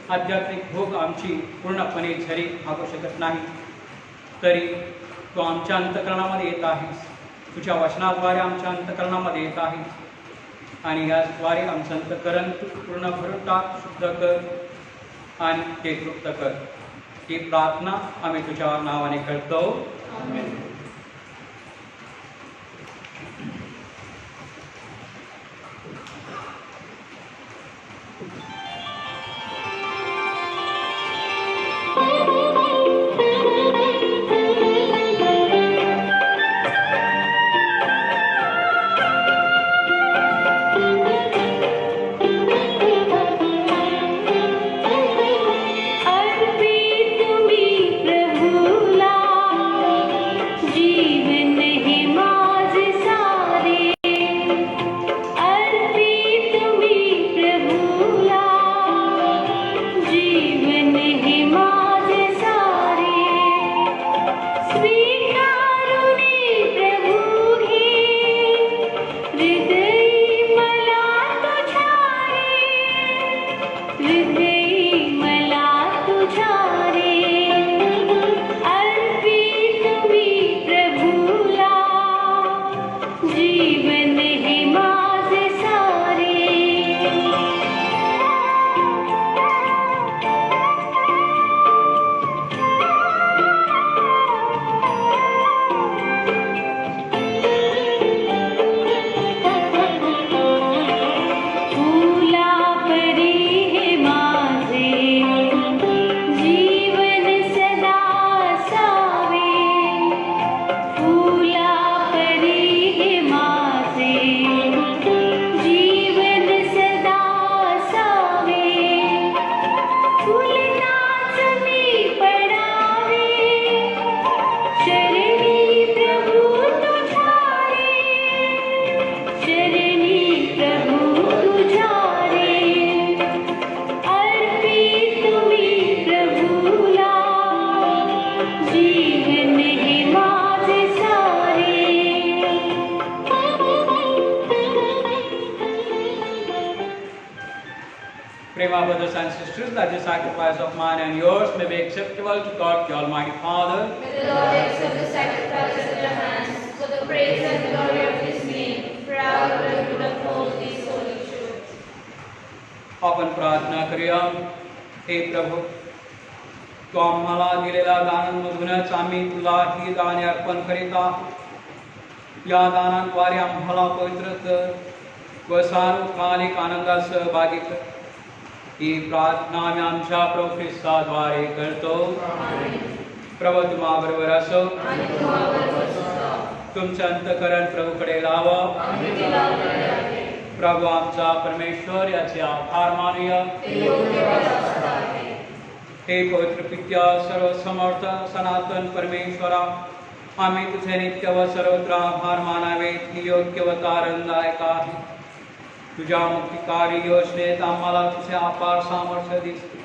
आध्यात्मिक भूक आमची पूर्णपणे जरी भागू शकत नाही, तरी तू आमच्या अंतःकरणामध्ये येत आहेस. तुझ्या वचनाद्वारे आमच्या अंतःकरणामध्ये येत आहेस आणि याद्वारे आमचं अंतःकरण तू पूर्ण भरून टाक, शुद्ध कर आणि ते तृप्त कर. ही प्रार्थना आम्ही तुझ्या नावाने करतो. Prema, brothers and sisters, that the sacrifice of mine and yours may be acceptable to God, the Almighty Father. May the Lord accept the sacrifice at your hands, for the praise and glory of His name, proud and good of all these holy church. आपण प्रार्थना करूया. हे प्रभू, तू आम्हाला दिलेल्या दानांमधूनच आम्ही तुला ही दाने अर्पण करीत आहोत. या दानांद्वारे आम्हाला पवित्र कर व सार्वकालिक आनंदात सहभागी कर. ही प्रार्थना आम्ही आमच्या प्रभू ख्रिस्ताद्वारे करतो. प्रभू तुम्हाबरोबर असो. तुमचं अंतःकरण प्रभूकडे लावा. प्रभू आमचा परमेश्वर याचे आभार मानूया. हे पवित्र पित्या, सर्व समर्थ सनातन परमेश्वरा, आम्ही तुझे नित्य व सर्वत्र आभार मानावेत. ही योग्य व आनंददायक आहे. तुझ्या मुक्तिकारी योजनेत आम्हाला तुझे अपार सामर्थ्य दिसते.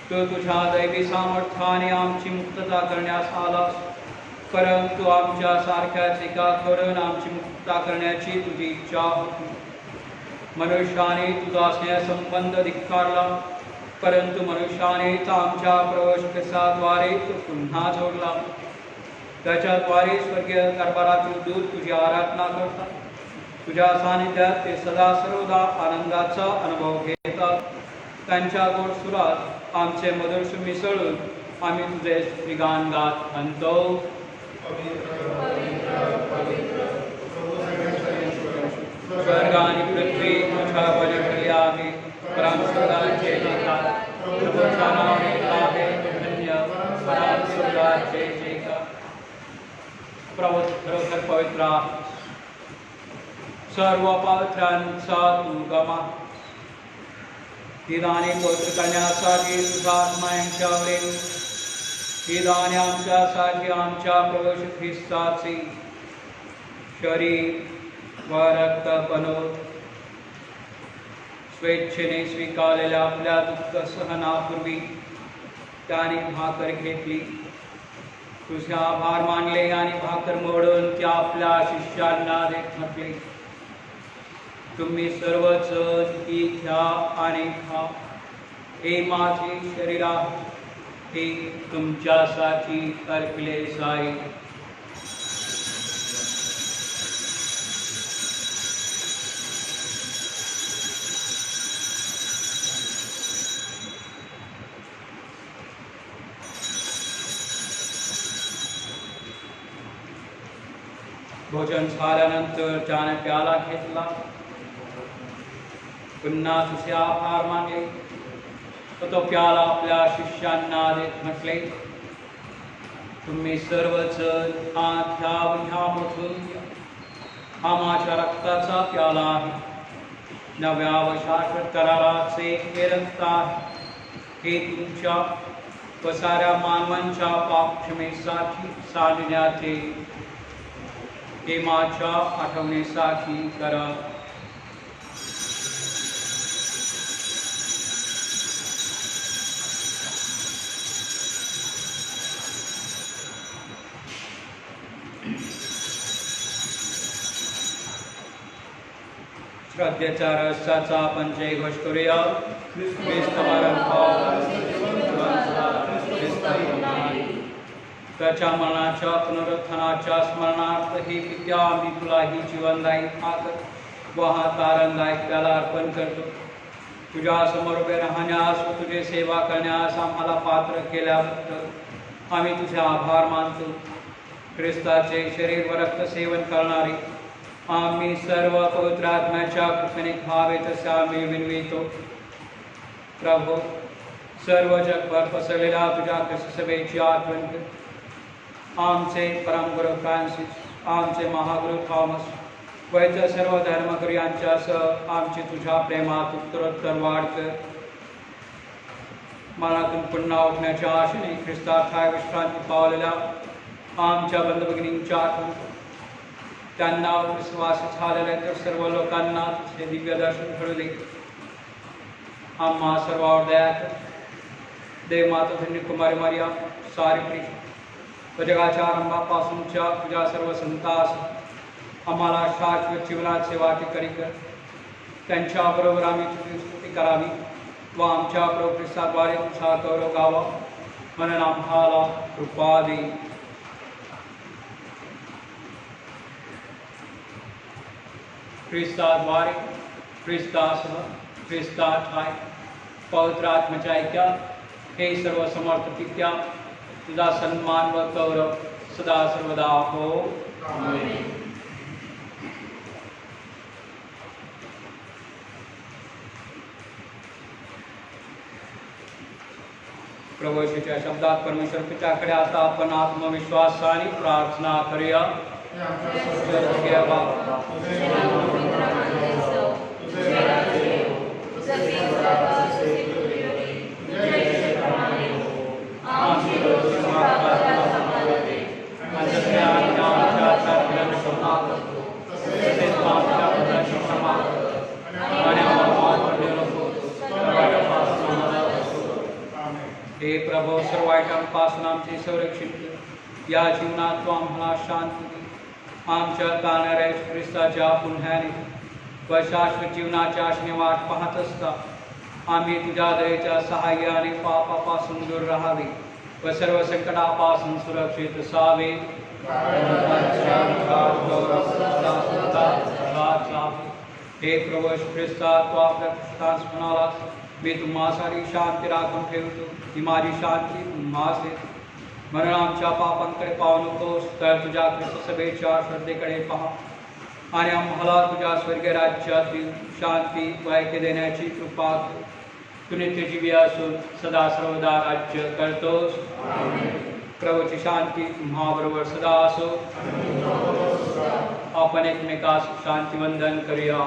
तू तुझ्या दैवी सामर्थ्याने आमची मुक्तता करण्यास आलास, परंतु आमच्या सारख्याच एका करून आमची मुक्तता करण्याची तुझी इच्छा होती. मनुष्याने तुझा स्नेहसंबंध धिक्कारला, परंतु मनुष्यानेच आमच्या प्रवेशद्वारे तो पुन्हा जोडला. त्याच्याद्वारे स्वर्गीय दरबारातील दूत तुझी आराधना करतात. तुझ्या सानिध्यात ते सदा सर्वदा आनंदाचा अनुभव घेतात. त्यांच्या गोड सुरात आमचे मधुर मिसळून आम्ही तुझे स्तुतिगान गात म्हणतो. स्वर्ग आणि पृथ्वी तुझ्या बळी आहे. परमस्वराचे जयकार. प्रभूच्या नावे आहे धन्य. परमस्वराचे जयकार. प्रभू खरोखर पवित्र आहे. सर्व पवित्रांचा तू गमा. ही दाने पवित्र करण्यासाठी तुझा आत्मा यांच्यावरील. ही दाने आमच्यासाठी आमच्या प्रभू येशू ख्रिस्ताचे शरीर व रक्त बनव. स्वेच्छेने स्वीकारलेल्या आपल्या दुःख सहनापूर्वी त्याने भाकर घेतली. तुझे आभार मानले आणि भाकर मोडून त्या आपल्या शिष्यांना देत म्हटले, तुम्ही सर्वजण ही घ्या आणि खा. हे माझे शरीर आहे. हे तुमच्यासाठी अर्पले जाईल. भोजन झाल्यानंतर त्याने प्याला घेतला. पुन्हा तुझे आभार मानले. तो प्याला आपल्या शिष्यांना देत म्हटले, तुम्ही सर्वजण हा घ्या व ह्यामधून घ्या. हा माझ्या रक्ताचा प्याला आहे. नव्या व शाश्वत कराराचे हे रक्त आहे. हे तुमच्या व साऱ्या मानवांच्या पापक्षमेसाठी सांडण्यात येईल. हे माझ्या आठवणीसाठी करा. श्रद्धेच्या रहस्याचा आपण जय घोष करूया. ख्रिस्त मरण त्याच्या मरणाच्या पुनरुत्थानाच्या स्मरणार्थ हे पित्या आम्ही तुला ही जीवनदायी भाकर व हा तारणदायक प्याला अर्पण करतो. तुझ्या समोर उभे राहण्यास व तुझे सेवा करण्यास आम्हाला पात्र केल्याबद्दल आम्ही तुझे आभार मानतो. ख्रिस्ताचे शरीर व रक्त सेवन करणारे आम्ही सर्व पवित्र आत्म्याच्या कृपेने खावे तसे आम्ही विनवितो. प्रभू, सर्व जगभर पसरलेल्या तुझ्या ख्रिस्त सभेची आठवण कर. आमचे परमगुरू फ्रान्सिस, आमचे महागुरू थॉमस व इतर सर्व धर्मगुरू यांच्यासह आमची तुझ्या प्रेमात उत्तरोत्तर वाढ कर. मनातून पुन्हा उठण्याच्या आशेने ख्रिस्तात विश्रांती पावलेल्या आमच्या बंधुभगिनींच्या आठवण कर. त्यांना विश्वास झालेल्या तर सर्व लोकांना तुझे दिव्य दर्शन घडू दे. आम्हा सर्वांवर दया कर. देव माता धन्य कुमारी मारिया सारी व जगाच्या आरंभापासूनच्या तुझ्या सर्व संतास आम्हाला शाश्वत जीवनात सेवा करी कर. त्यांच्याबरोबर आम्ही तुझी स्तुती करावी व आमच्या प्रभू ख्रिस्ताद्वारे तुझा गौरव गावा म्हणून आम्हाला कृपा दे. ख्रिस्ताद्वारे, ख्रिस्तासह, ख्रिस्तात आहे पवित्र आत्म्याच्या ऐक्यात हे सर्व समर्थ पित्या तुझा सन्मान व गौरव सदा सर्वदा हो. आमेन. प्रभू येशूच्या शब्दात परमेश्वर पित्याकडे आता आपण आत्मविश्वासाने प्रार्थना करूया. हे प्रभू, सर्व वाईटांपासून आमचे संरक्षण कर. या जीवनात तू आम्हाला शांती दे. आमच्या तारणाऱ्या ख्रिस्ताच्या पुण्याने व शाश्वत जीवनाच्या आशेने वाट पाहत असता आम्ही तुझ्या दयेच्या सहाय्याने पापापासून दूर राहावे व सर्व संकटापासून सुरक्षित असावे. हे प्रभू ख्रिस्ता, तू आपल्या ख्रिस्तास म्हणालास, मी तुम्हा सारी शांती राखून ठेवतो, ही माझी शांती तुम्हास देतो. म्हणून आमच्या पापांकडे पाहू नकोस, तर तुझ्या ख्रिस्त सभेच्या श्रद्धेकडे पहा आणि आम्हाला तुझ्या स्वर्गीय राज्यातील शांती व ऐक्य देण्याची कृपा कर. तू नित्यजीवी असून सदा सर्वदा राज्य करतोस. प्रभूची शांती तुम्हाबरोबर सदा असो. आपण एकमेकास शांतिवंदन करूया.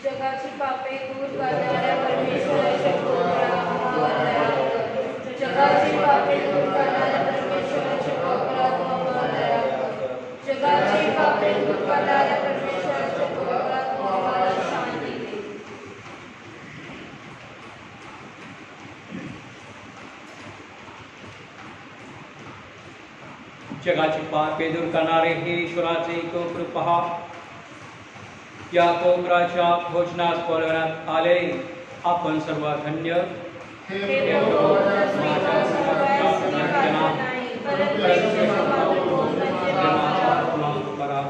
जगाची पापे दूर करणाऱ्या परमेश्वराच्या कोपरात दया कर. जगाची पापे दूर करणाऱ्या परमेश्वराच्या कोपरात दया कर. जगाची पापे दूर करणाऱ्या परमेश्वराच्या कोपरात आम्हाला शांती दे. जगाची पापे दूर करणारे हे ईश्वराचे कोपर पहा. या कोपराच्या भोजनास बोलवण्यात आले. आपण सर्व धन्य. हे प्रभू, माझ्या सर्वांस निघालं नाही, परंतु एक शब्द मात्र बोल म्हणजे वाचा. बरा.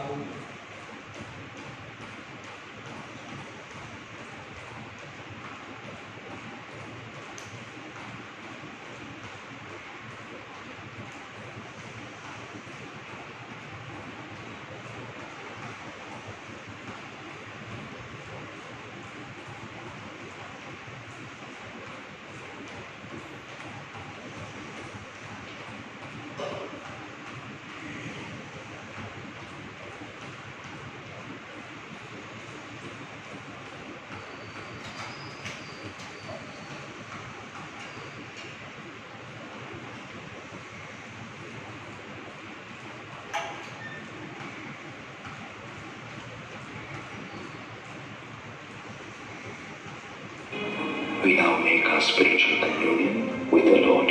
We now make our spiritual communion with the Lord.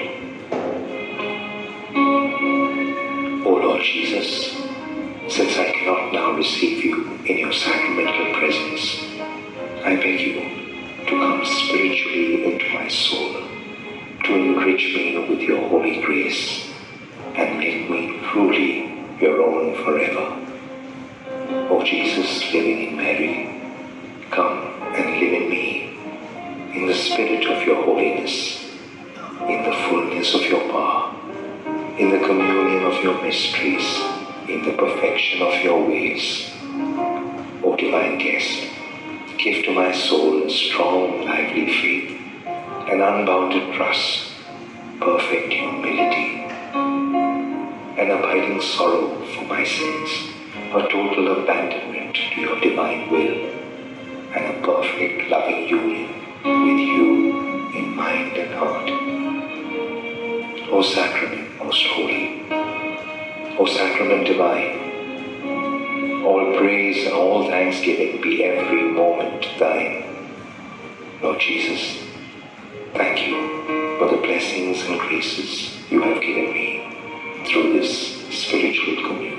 O Lord Jesus, since I cannot now receive you in your sacramental presence, I beg you to come spiritually into my soul, to enrich me with your holy grace, and make me truly your own forever. O Jesus, living in Mary, come and live in me, in the spirit of your holiness, in the fullness of your power, in the communion of your mysteries, in the perfection of your ways. O divine guest, give to my soul a strong, lively faith, an unbounded trust, perfect humility, an abiding sorrow for my sins, a total abandonment to your divine will, and a perfect loving union with you in mind and heart. O Sacrament most holy, O Sacrament divine, all praise and all thanksgiving be every moment thine. Lord Jesus, thank you for the blessings and graces you have given me through this spiritual communion.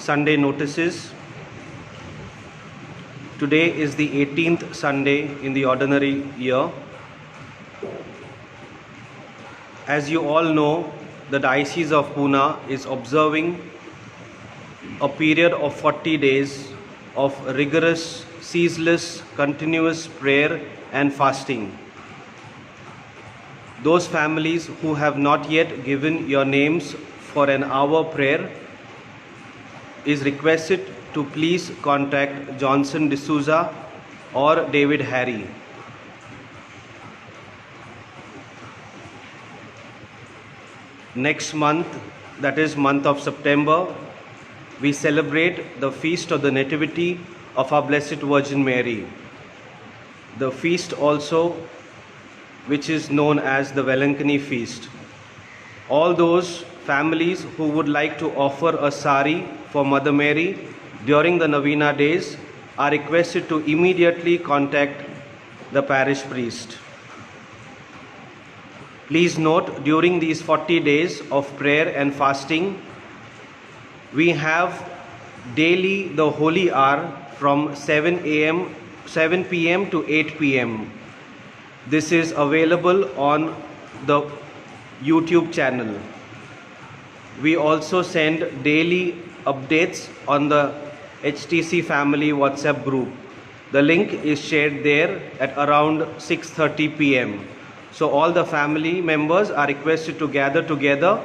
Sunday notices. Today is the 18th Sunday in the ordinary year. As you all know, the Diocese of Pune is observing a period of 40 days of rigorous, ceaseless, continuous prayer and fasting. Those families who have not yet given your names for an hour prayer, is requested to please contact Johnson D'Souza or David Harry. Next month, that is month of September, we celebrate the feast of the Nativity of our Blessed Virgin Mary. The feast also, which is known as the Velankani feast. All those families who would like to offer a sari for Mother Mary during the Novena days are requested to immediately contact the parish priest. Please note, during these 40 days of prayer and fasting, we have daily the holy hour from 7 p.m. to 8 p.m. This is available on the YouTube channel. We also send daily updates on the HTC family WhatsApp group. The link is shared there at around 6:30 p.m. So all the family members are requested to gather together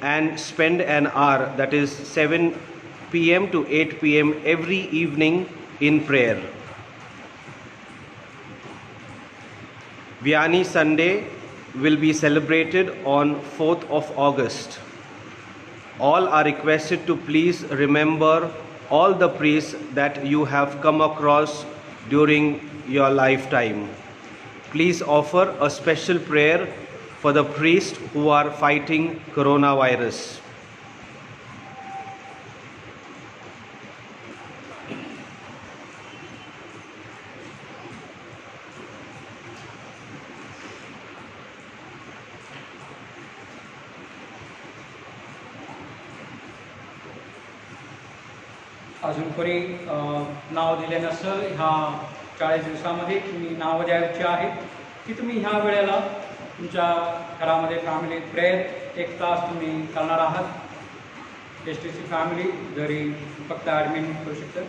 and spend an hour, that is 7 p.m. to 8 p.m. every evening in prayer. Vianney Sunday will be celebrated on 4th of August. All are requested to please remember all the priests that you have come across during your lifetime. Please offer a special prayer for the priests who are fighting coronavirus. अजून कोणी नाव दिले नसेल, ह्या 40 दिवसामध्ये तुम्ही नावं द्यायची आहेत की तुम्ही ह्या वेळेला तुमच्या घरामध्ये फॅमिली प्रेयर 1 तास तुम्ही करणार आहात. HTC फॅमिली जरी फक्त ॲडमिन करू शकता,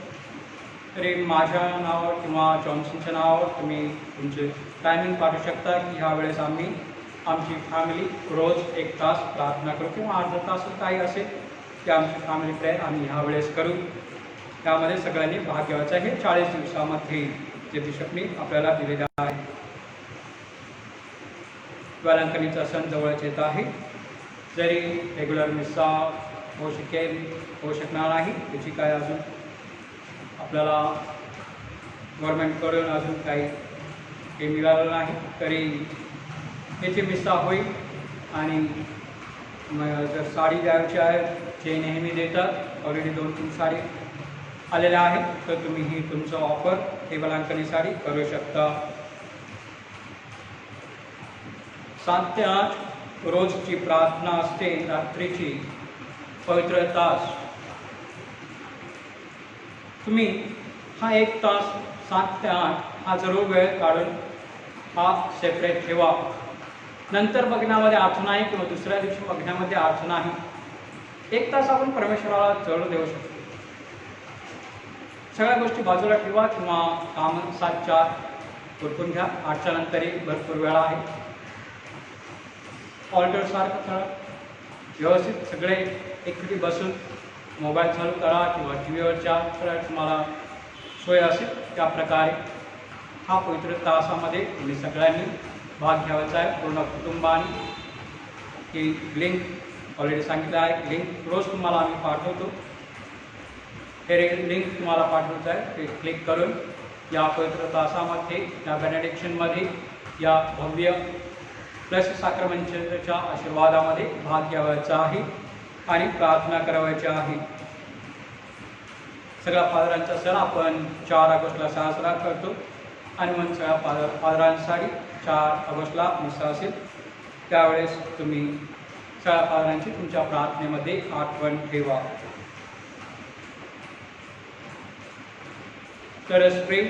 तरी माझ्या नावावर किंवा जॉन्सनच्या नावावर तुम्ही तुमचे टायमिंग पाठवू शकता की ह्या वेळेस आम्ही आमची फॅमिली रोज 1 तास प्रार्थना करू किंवा अर्धा तास काही असेल की आमची फॅमिली प्रेयर आम्ही ह्या वेळेस करू. त्यामध्ये सगळ्यांनी भाग घ्यायचा आहे. 40 दिवसामध्ये जे बिशपनी आपल्याला दिलेलं आहे. वेलांकनीचा सण जवळच येत आहे. जरी रेग्युलर मिसा होऊ शकणार नाही, त्याची काय अजून आपल्याला गव्हर्नमेंटकडून अजून काही हे मिळालं नाही, तरी याची मिसा होईल. आणि जर साडी द्यायची आहे, जे नेहमी देतात, ऑलरेडी 2-3 साडी आलेल्या आहेत, तर तुम्ही ही तुमचं ऑफर हे वेलांकनी साडी करू शकता. 7 ते 8 रोजची प्रार्थना असते, रात्रीची पवित्र तास. तुम्ही हा 1 तास 7 ते 8 हा जरूर वेळ काढून हा सेपरेट ठेवा. नंतर बघण्यामध्ये अर्थ नाही किंवा दुसऱ्या दिवशी बघण्यामध्ये अर्थ नाही. 1 तास आपण परमेश्वराला जवळ देऊ शकतो. सगळ्या गोष्टी बाजूला ठेवा किंवा काम 7-4 उरकून घ्या. 8च्या नंतरही भरपूर वेळा आहे. ऑल्टरसारखं करा, व्यवस्थित सगळे एकटी बसून मोबाईल चालू करा किंवा TV वरच्या तुम्हाला सोय असेल त्या प्रकारे हा पवित्र तासामध्ये तुम्ही सगळ्यांनी भाग घ्यायचा आहे, पूर्ण कुटुंबाने. ही लिंक ऑलरेडी सांगितलं आहे, लिंक रोज तुम्हाला आम्ही पाठवतो. हे लिंक तुम्हाला पाठवायचं आहे, ते क्लिक करून या पवित्र तासामध्ये, या बेनेडिक्शनमध्ये, या भव्य प्लस साक्रमेंटच्या आशीर्वादामध्ये भाग घ्यायचा आहे आणि प्रार्थना करायची आहे. सगळ्या फादरांचा सण आपण 4 ऑगस्टला साजरा करतो आणि मग सगळ्या फादरांसाठी 4 ऑगस्टला मिसा असेल, त्यावेळेस तुम्ही सगळ्या फादरांची तुमच्या प्रार्थनेमध्ये आठवण ठेवा. Let us pray.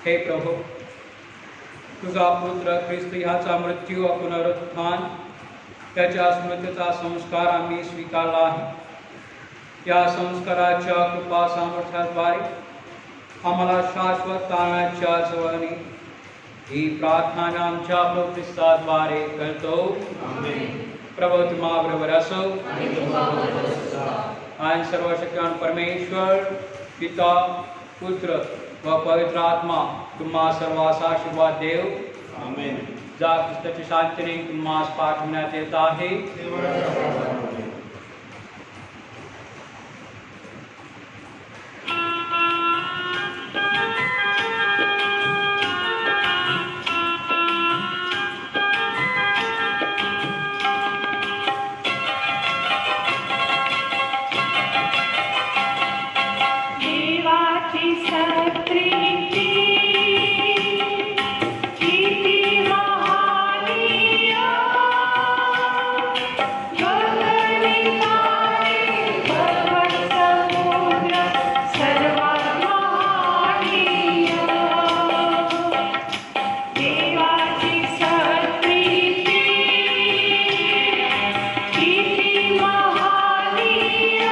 हे प्रभू, तुझा पुत्र ख्रिस्त ह्याचा मृत्यू व पुनरुत्थान, त्याच्या स्मृतीचा संस्कार आम्ही स्वीकारला आहे. या संस्काराच्या कृपा सामर्थ्याद्वारे आम्हाला शाश्वत तारणाच्या जवळने ही प्रार्थना आमच्या प्रभू ख्रिस्ताद्वारे करतो. प्रभू तुम्हाबरोबर असो. आणि सर्वशक्तिमान परमेश्वर पिता पुत्र व पवित्र आत्मा तुम्हा सर्वांस आशीर्वाद देव. जा ख्रिस्ताची शांतीने तुम्हास पाठवण्यात येत आहे. देवाची सत्प्रीती किती महानीय, गगनिताने पर्वत समुद्र सर्वात महानीय. देवाची सत्प्रीती किती महानीय,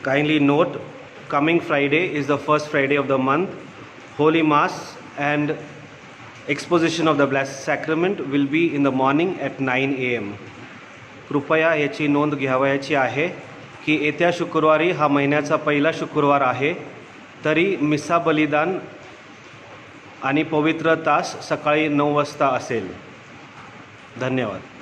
Kindly note, coming Friday is the first Friday of the month. Holy Mass and exposition of the Blessed Sacrament will be in the morning at 9 a.m. कृपया याची नोंद घ्यावयाची आहे की येत्या शुक्रवारी हा महिन्याचा पहिला शुक्रवार आहे, तरी मिसा बलिदान आणि पवित्र तास सकाळी 9 वाजता असेल. धन्यवाद.